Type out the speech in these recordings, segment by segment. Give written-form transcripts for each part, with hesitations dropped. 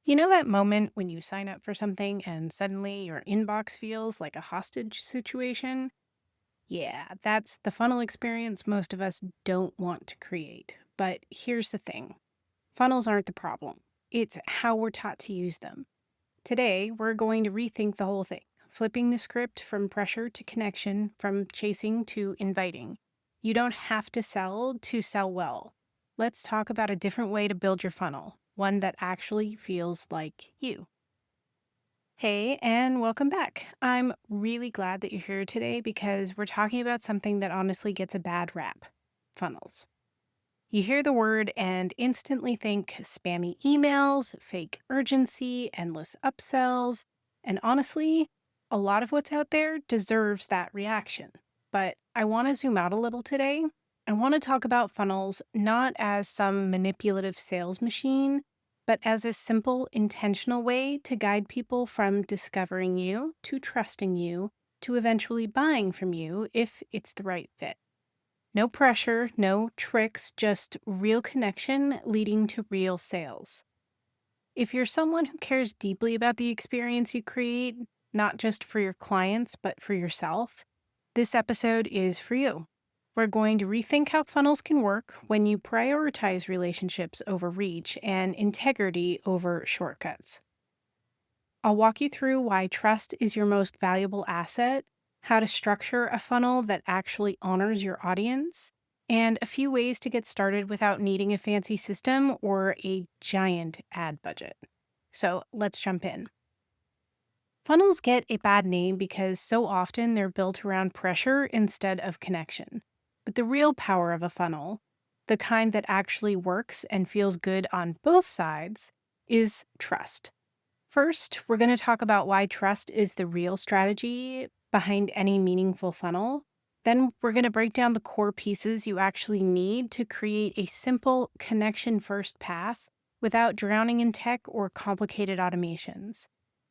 You know that moment when you sign up for something and suddenly your inbox feels like a hostage situation? Yeah, that's the funnel experience most of us don't want to create. But here's the thing, funnels aren't the problem, it's how we're taught to use them. Today, we're going to rethink the whole thing, flipping the script from pressure to connection, from chasing to inviting. You don't have to sell well. Let's talk about a different way to build your funnel, one that actually feels like you. Hey, and welcome back. I'm really glad that you're here today because we're talking about something that honestly gets a bad rap: funnels. You hear the word and instantly think spammy emails, fake urgency, endless upsells, and honestly, a lot of what's out there deserves that reaction. But I want to zoom out a little today. I want to talk about funnels not as some manipulative sales machine, but as a simple, intentional way to guide people from discovering you to trusting you to eventually buying from you if it's the right fit. No pressure, no tricks, just real connection leading to real sales. If you're someone who cares deeply about the experience you create, not just for your clients, but for yourself, this episode is for you. We're going to rethink how funnels can work when you prioritize relationships over reach and integrity over shortcuts. I'll walk you through why trust is your most valuable asset, how to structure a funnel that actually honors your audience, and a few ways to get started without needing a fancy system or a giant ad budget. So let's jump in. Funnels get a bad name because so often they're built around pressure instead of connection. But the real power of a funnel, the kind that actually works and feels good on both sides, is trust. First, we're going to talk about why trust is the real strategy behind any meaningful funnel. Then, we're going to break down the core pieces you actually need to create a simple connection first pass without drowning in tech or complicated automations.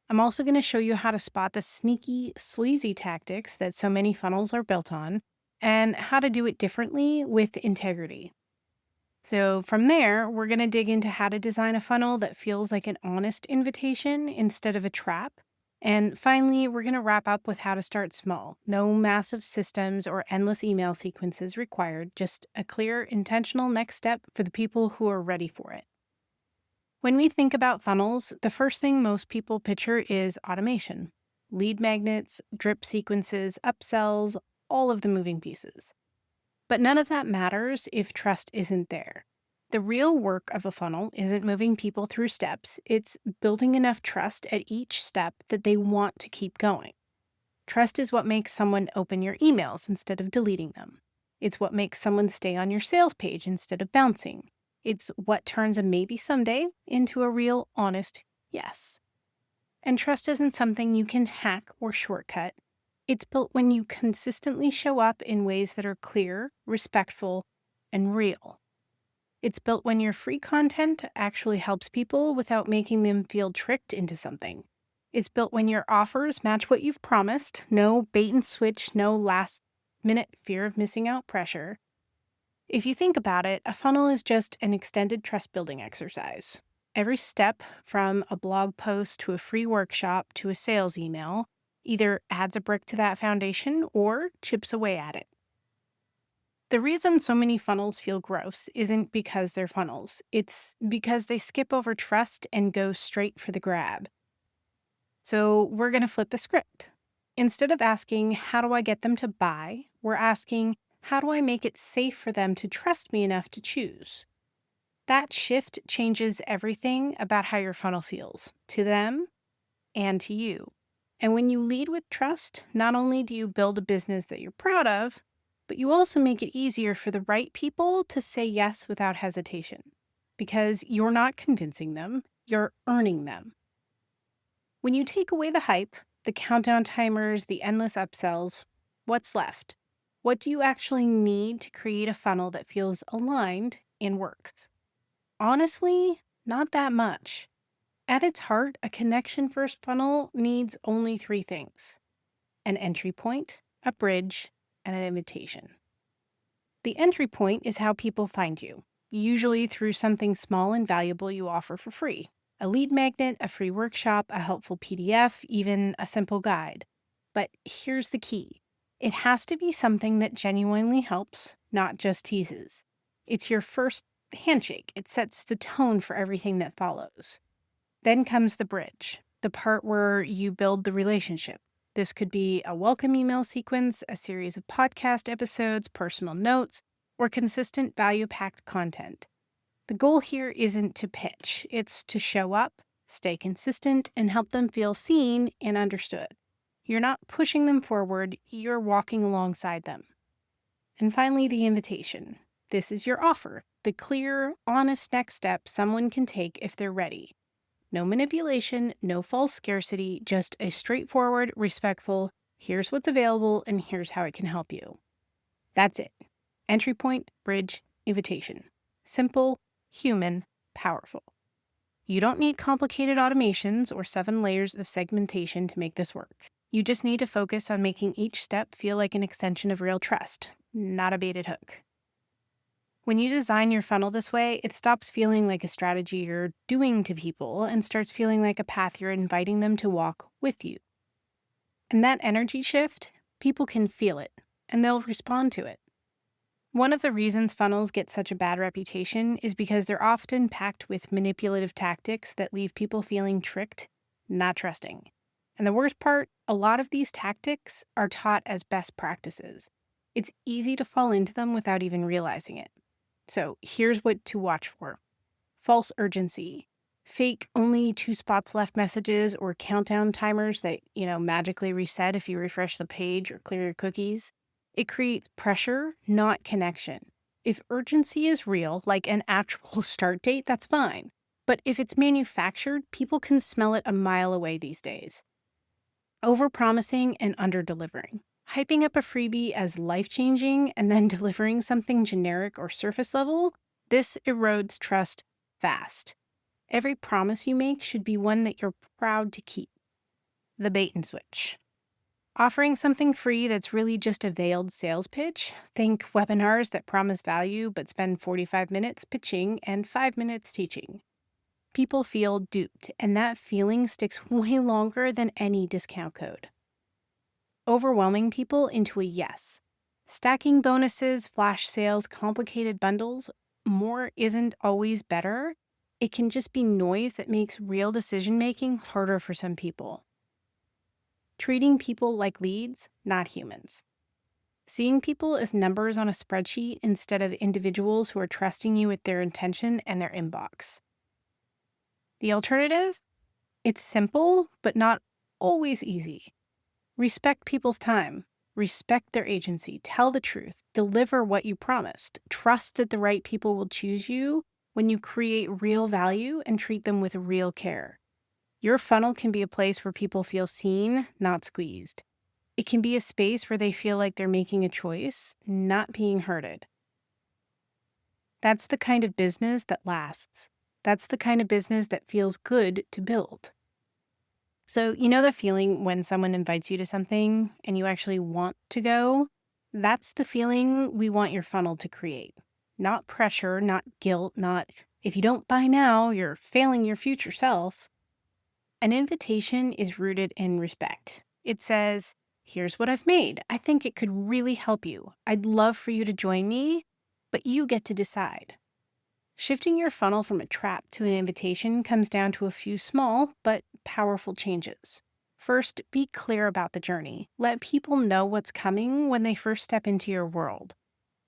I'm also going to show you how to spot the sneaky, sleazy tactics that so many funnels are built on and how to do it differently with integrity. So, from there, we're going to dig into how to design a funnel that feels like an honest invitation instead of a trap. And finally, we're going to wrap up with how to start small. No massive systems or endless email sequences required, just a clear, intentional next step for the people who are ready for it. When we think about funnels, the first thing most people picture is automation: lead magnets, drip sequences, upsells, all of the moving pieces. But none of that matters if trust isn't there. The real work of a funnel isn't moving people through steps, it's building enough trust at each step that they want to keep going. Trust is what makes someone open your emails instead of deleting them. It's what makes someone stay on your sales page instead of bouncing. It's what turns a maybe someday into a real, honest yes. And trust isn't something you can hack or shortcut. It's built when you consistently show up in ways that are clear, respectful, and real. It's built when your free content actually helps people without making them feel tricked into something. It's built when your offers match what you've promised, no bait and switch, no last minute fear of missing out pressure. If you think about it, a funnel is just an extended trust building exercise. Every step, from a blog post to a free workshop to a sales email, either adds a brick to that foundation or chips away at it. The reason so many funnels feel gross isn't because they're funnels, it's because they skip over trust and go straight for the grab. So we're going to flip the script. Instead of asking, how do I get them to buy? We're asking, how do I make it safe for them to trust me enough to choose? That shift changes everything about how your funnel feels to them and to you. And when you lead with trust, not only do you build a business that you're proud of, but you also make it easier for the right people to say yes without hesitation. Because you're not convincing them, you're earning them. When you take away the hype, the countdown timers, the endless upsells, what's left? What do you actually need to create a funnel that feels aligned and works? Honestly, not that much. At its heart, a connection first funnel needs only three things: an entry point, a bridge, and an invitation. The entry point is how people find you, usually through something small and valuable you offer for free. A lead magnet, a free workshop, a helpful PDF, even a simple guide. But here's the key. It has to be something that genuinely helps, not just teases. It's your first handshake. It sets the tone for everything that follows. Then comes the bridge, the part where you build the relationship. This could be a welcome email sequence, a series of podcast episodes, personal notes, or consistent value packed content. The goal here isn't to pitch, it's to show up, stay consistent, and help them feel seen and understood. You're not pushing them forward, you're walking alongside them. And finally, the invitation. This is your offer, the clear, honest next step someone can take if they're ready. No manipulation, no false scarcity, just a straightforward, respectful, here's what's available and here's how it can help you. That's it. Entry point, bridge, invitation. Simple, human, powerful. You don't need complicated automations or 7 layers of segmentation to make this work. You just need to focus on making each step feel like an extension of real trust, not a baited hook. When you design your funnel this way, it stops feeling like a strategy you're doing to people and starts feeling like a path you're inviting them to walk with you. And that energy shift, people can feel it, and they'll respond to it. One of the reasons funnels get such a bad reputation is because they're often packed with manipulative tactics that leave people feeling tricked, not trusting. And the worst part, a lot of these tactics are taught as best practices. It's easy to fall into them without even realizing it. So here's what to watch for. False urgency. Fake only 2 spots left messages or countdown timers that, magically reset if you refresh the page or clear your cookies. It creates pressure, not connection. If urgency is real, like an actual start date, that's fine. But if it's manufactured, people can smell it a mile away these days. Overpromising and under-delivering. Hyping up a freebie as life-changing and then delivering something generic or surface level, this erodes trust fast. Every promise you make should be one that you're proud to keep. The bait and switch. Offering something free that's really just a veiled sales pitch. Think webinars that promise value but spend 45 minutes pitching and 5 minutes teaching. People feel duped, and that feeling sticks way longer than any discount code. Overwhelming people into a yes. Stacking bonuses, flash sales, complicated bundles, more isn't always better. It can just be noise that makes real decision-making harder for some people. Treating people like leads, not humans. Seeing people as numbers on a spreadsheet instead of individuals who are trusting you with their intention and their inbox. The alternative? It's simple, but not always easy. Respect people's time. Respect their agency. Tell the truth. Deliver what you promised. Trust that the right people will choose you when you create real value and treat them with real care. Your funnel can be a place where people feel seen, not squeezed. It can be a space where they feel like they're making a choice, not being herded. That's the kind of business that lasts. That's the kind of business that feels good to build. So, the feeling when someone invites you to something and you actually want to go? That's the feeling we want your funnel to create. Not pressure, not guilt, not if you don't buy now, you're failing your future self. An invitation is rooted in respect. It says, here's what I've made. I think it could really help you. I'd love for you to join me, but you get to decide. Shifting your funnel from a trap to an invitation comes down to a few small but powerful changes. First, be clear about the journey. Let people know what's coming when they first step into your world.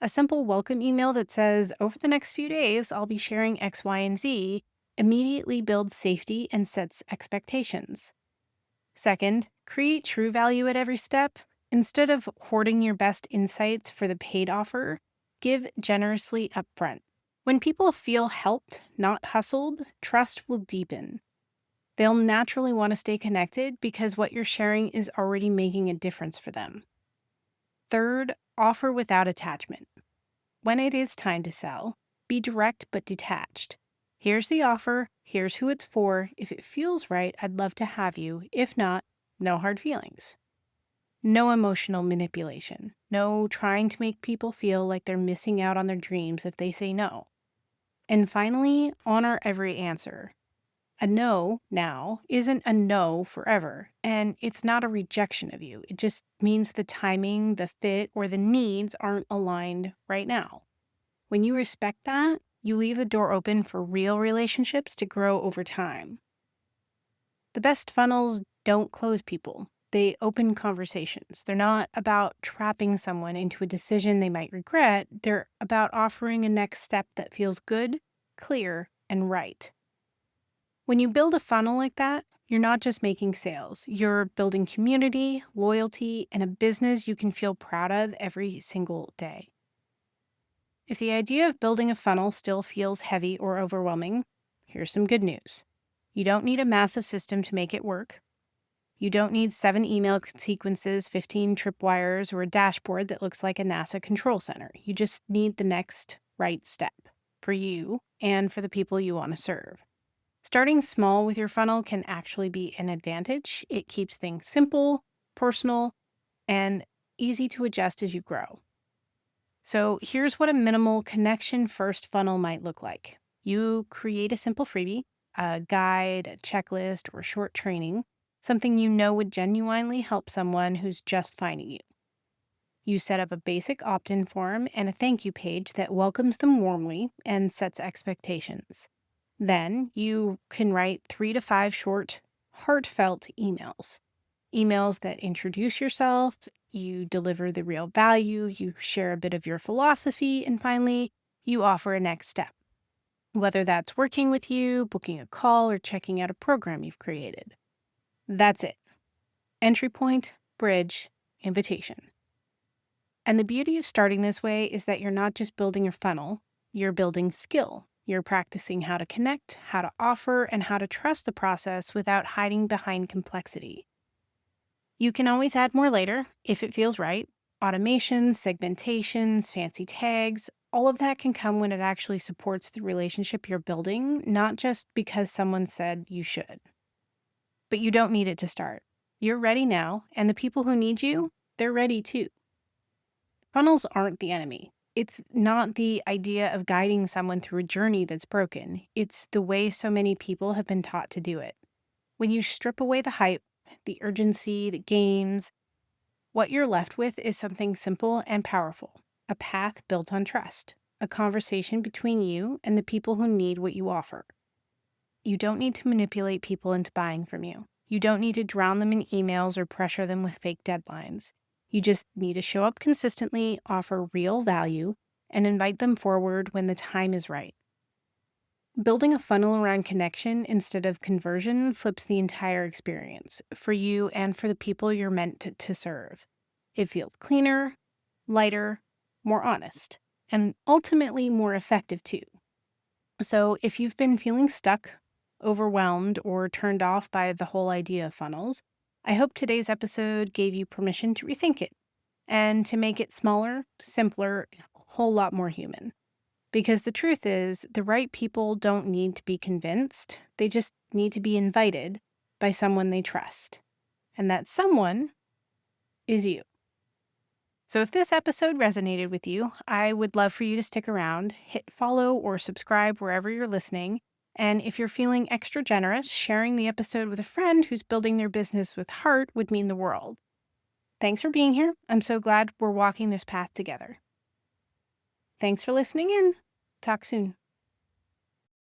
A simple welcome email that says, over the next few days, I'll be sharing X, Y, and Z, immediately builds safety and sets expectations. Second, create true value at every step. Instead of hoarding your best insights for the paid offer, give generously upfront. When people feel helped, not hustled, trust will deepen. They'll naturally want to stay connected because what you're sharing is already making a difference for them. Third, offer without attachment. When it is time to sell, be direct but detached. Here's the offer, here's who it's for. If it feels right, I'd love to have you. If not, no hard feelings. No emotional manipulation. No trying to make people feel like they're missing out on their dreams if they say no. And finally, honor every answer. A no now isn't a no forever, and it's not a rejection of you. It just means the timing, the fit, or the needs aren't aligned right now. When you respect that, you leave the door open for real relationships to grow over time. The best funnels don't close people, they open conversations. They're not about trapping someone into a decision they might regret, they're about offering a next step that feels good, clear, and right. When you build a funnel like that, you're not just making sales, you're building community, loyalty, and a business you can feel proud of every single day. If the idea of building a funnel still feels heavy or overwhelming, here's some good news. You don't need a massive system to make it work. You don't need 7 email sequences, 15 tripwires, or a dashboard that looks like a NASA control center. You just need the next right step for you and for the people you want to serve. Starting small with your funnel can actually be an advantage. It keeps things simple, personal, and easy to adjust as you grow. So here's what a minimal connection first funnel might look like. You create a simple freebie, a guide, a checklist, or short training, something you know would genuinely help someone who's just finding you. You set up a basic opt-in form and a thank you page that welcomes them warmly and sets expectations. Then you can write 3 to 5 short, heartfelt emails. Emails that introduce yourself, you deliver the real value, you share a bit of your philosophy, and finally, you offer a next step. Whether that's working with you, booking a call, or checking out a program you've created. That's it. Entry point, bridge, invitation. And the beauty of starting this way is that you're not just building your funnel, you're building skill. You're practicing how to connect, how to offer, and how to trust the process without hiding behind complexity. You can always add more later if it feels right. Automations, segmentations, fancy tags, all of that can come when it actually supports the relationship you're building, not just because someone said you should. But you don't need it to start. You're ready now, and the people who need you, they're ready too. Funnels aren't the enemy. It's not the idea of guiding someone through a journey that's broken. It's the way so many people have been taught to do it. When you strip away the hype, the urgency, the games, what you're left with is something simple and powerful, a path built on trust, a conversation between you and the people who need what you offer. You don't need to manipulate people into buying from you. You don't need to drown them in emails or pressure them with fake deadlines. You just need to show up consistently, offer real value, and invite them forward when the time is right. Building a funnel around connection instead of conversion flips the entire experience for you and for the people you're meant to serve. It feels cleaner, lighter, more honest, and ultimately more effective too. So if you've been feeling stuck, overwhelmed, or turned off by the whole idea of funnels, I hope today's episode gave you permission to rethink it and to make it smaller, simpler, and a whole lot more human. Because the truth is, the right people don't need to be convinced. They just need to be invited by someone they trust. And that someone is you. So if this episode resonated with you, I would love for you to stick around, hit follow or subscribe wherever you're listening. And if you're feeling extra generous, sharing the episode with a friend who's building their business with heart would mean the world. Thanks for being here. I'm so glad we're walking this path together. Thanks for listening in. Talk soon.